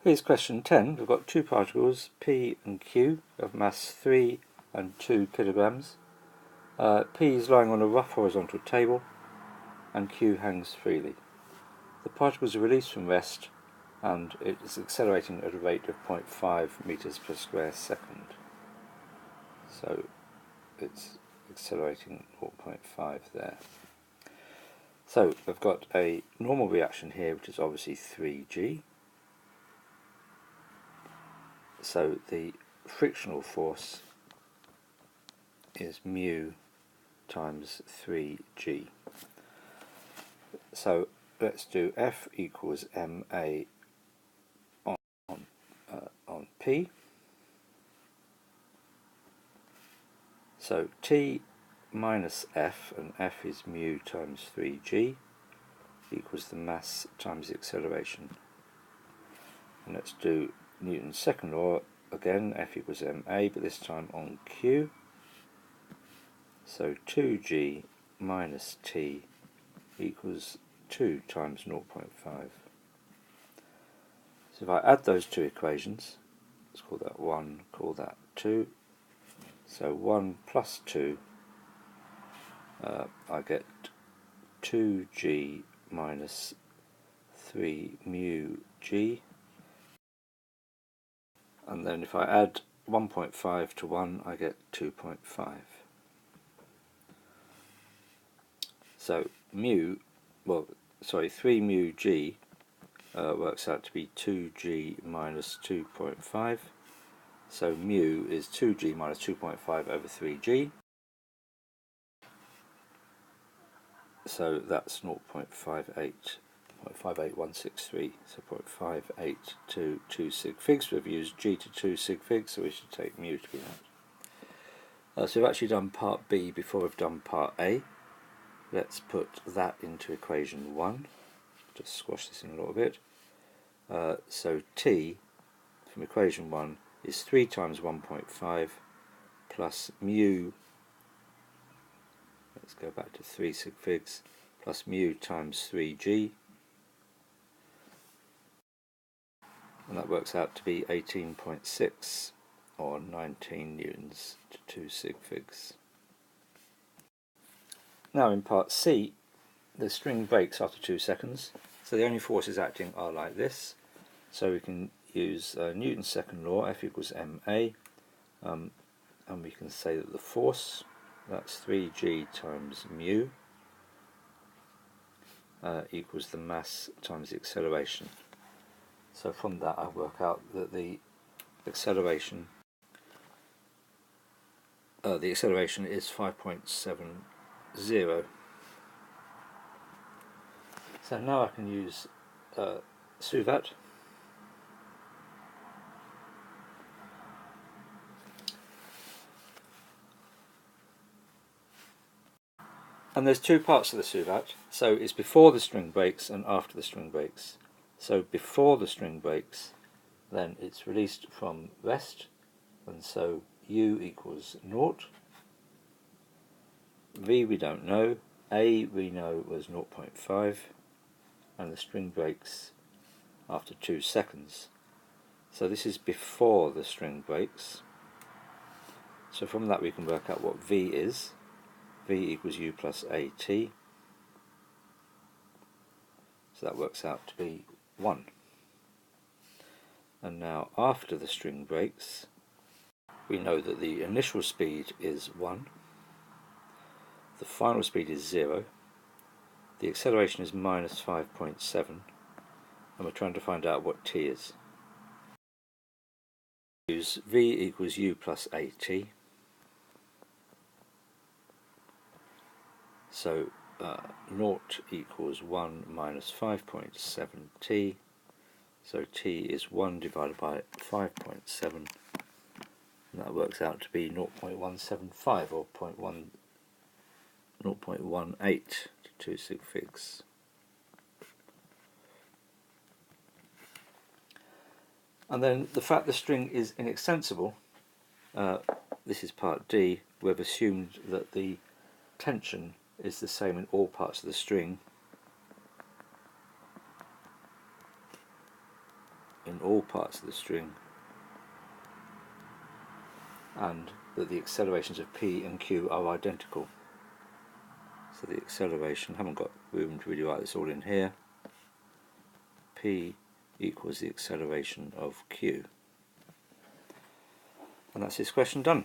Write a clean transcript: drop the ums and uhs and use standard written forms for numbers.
Here's question 10. We've got two particles, P and Q, of mass 3 and 2 kilograms. P is lying on a rough horizontal table and Q hangs freely. The particles are released from rest and it is accelerating at a rate of 0.5 meters per square second. So it's accelerating 0.5 there. So we've got a normal reaction here, which is obviously 3G. So the frictional force is mu times 3G. So let's do F equals ma on P. So T minus F, and F is mu times 3G, equals the mass times the acceleration. And let's do Newton's second law again, F equals ma, but this time on Q. So 2G minus T equals 2 times 0.5. So if I add those two equations, let's call that 1, call that 2. So 1 plus 2, I get 2G minus 3 mu G. And then if I add 1.5 to 1, I get 2.5. So 3 mu G works out to be 2G minus 2.5. So mu is 2G minus 2.5 over 3G. So that's 0.58163. So 0.582 sig figs. We've used G to 2 sig figs, so we should take mu to be that. So we've actually done part B before we've done part A. Let's put that into equation 1. Just squash this in a little bit. So T from equation 1 is 3 times 1.5 plus mu, let's go back to 3 sig figs, plus mu times 3G, and that works out to be 18.6 or 19 newtons to 2 sig figs. Now in part C, the string breaks after 2 seconds, so the only forces acting are like this. So we can use Newton's second law, F equals ma, and we can say that the force, that's 3G times mu, equals the mass times the acceleration. So from that I work out that the acceleration is 5.70. So now I can use Suvat. And there's two parts of the Suvat. So it's before the string breaks and after the string breaks. So before the string breaks, then it's released from rest, and so U equals 0. V we don't know, A we know was 0.5, and the string breaks after 2 seconds. So this is before the string breaks. So from that we can work out what V is. V equals U plus AT. So that works out to be 1. And now after the string breaks, we know that the initial speed is 1, the final speed is 0, the acceleration is minus 5.7, and we're trying to find out what t is. Use V equals U plus AT. So 0 equals 1 minus 5.7 t. So t is 1 divided by 5.7, and that works out to be 0.175 or 0.18 to 2 sig figs. And then the fact the string is inextensible, this is part D, we've assumed that the tension is the same in all parts of the string. in all parts of the string, and that the accelerations of P and Q are identical. So the acceleration, haven't got room to really write this all in here, P equals the acceleration of Q. And that's this question done.